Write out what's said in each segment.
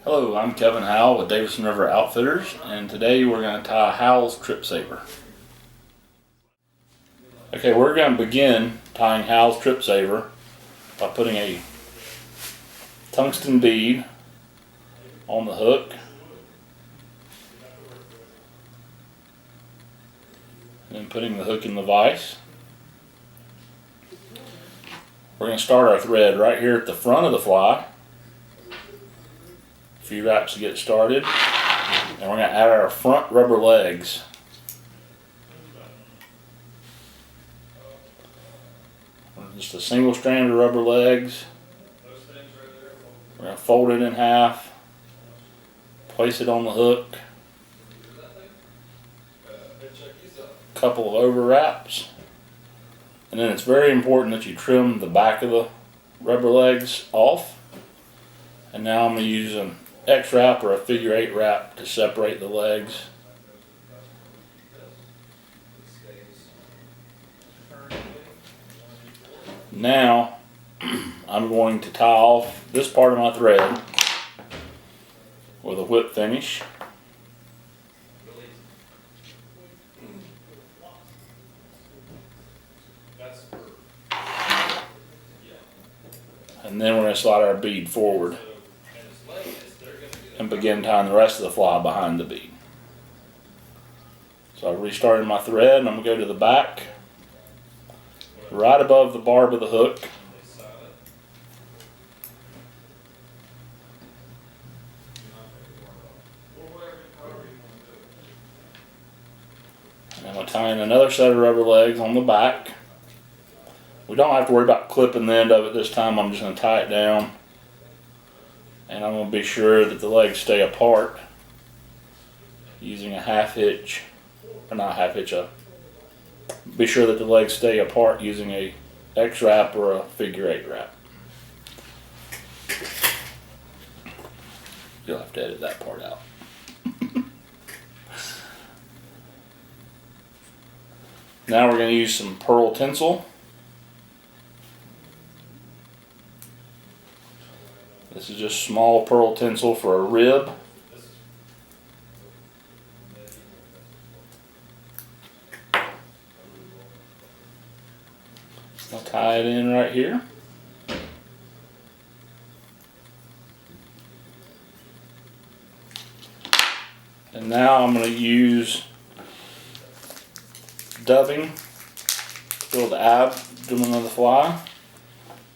Hello, I'm Kevin Howell with Davison River Outfitters, and today we're going to tie Howell's Trip Saver. Okay, we're going to begin tying Howell's Trip Saver by putting a tungsten bead on the hook, and then putting the hook in the vise. We're going to start our thread right here at the front of the fly. A few wraps to get started, and we're going to add our front rubber legs. Just a single strand of rubber legs. We're going to fold it in half, place it on the hook, a couple of over wraps, and then it's very important that you trim the back of the rubber legs off. And now I'm going to use an X wrap or a figure 8 wrap to separate the legs. Now I'm going to tie off this part of my thread with a whip finish. And then we're going to slide our bead forward and begin tying the rest of the fly behind the bead. So I restarted my thread, and I'm going to go to the back, right above the barb of the hook. And I'm going to tie in another set of rubber legs on the back. We don't have to worry about clipping the end of it this time. I'm just going to tie it down. And I'm going to be sure that the legs stay apart using a half hitch, or not a half hitch, be sure that the legs stay apart using a X wrap or a figure 8 wrap. You'll have to edit that part out. Now we're going to use some pearl tinsel. This is just small pearl tinsel for a rib. I'll tie it in right here. And now I'm going to use dubbing to build the abdomen of the fly.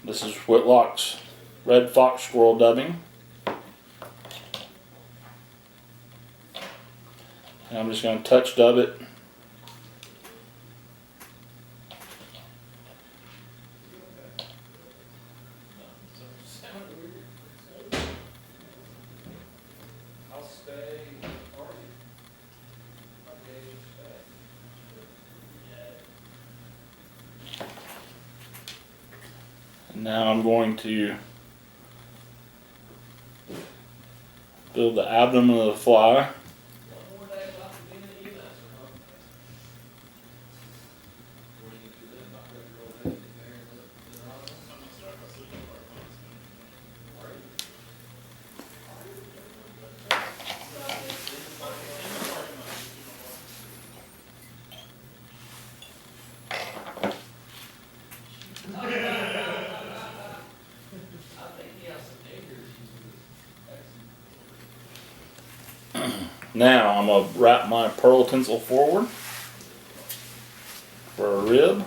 This is Whitlock's Red Fox Squirrel dubbing. And I'm just going to touch dub it. And now I'm going to build the abdomen of the fly. Now I'm going to wrap my pearl tinsel forward for a rib.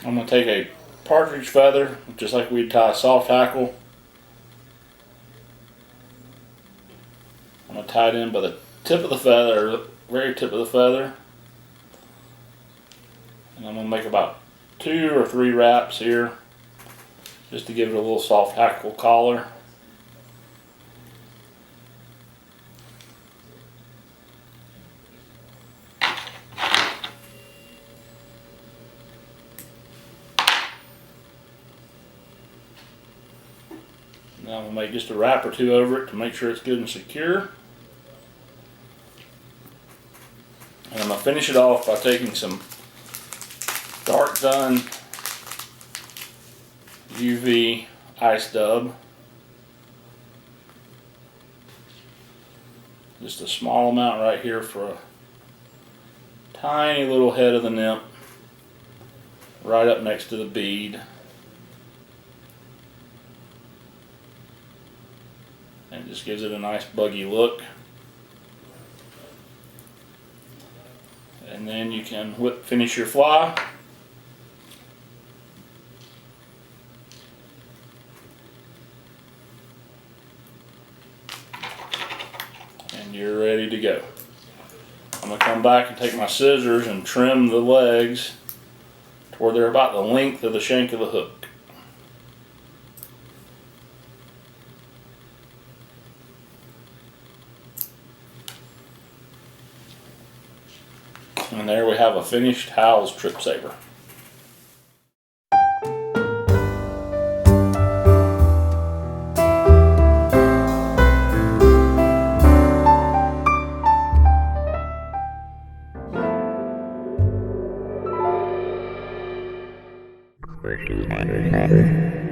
I'm going to take a partridge feather, just like we'd tie a soft hackle. I'm going to tie it in by the tip of the feather, very tip of the feather. And I'm going to make about 2 or 3 wraps here, just to give it a little soft hackle collar. Now I'm going to make just a wrap or 2 over it to make sure it's good and secure. And I'm going to finish it off by taking some Dark Done UV ice dub. Just a small amount right here for a tiny little head of the nymph right up next to the bead. And it just gives it a nice buggy look. And then you can finish your fly. And you're ready to go. I'm going to come back and take my scissors and trim the legs to where they're about the length of the shank of the hook. And there we have a finished Howell's Trip Saver. Question.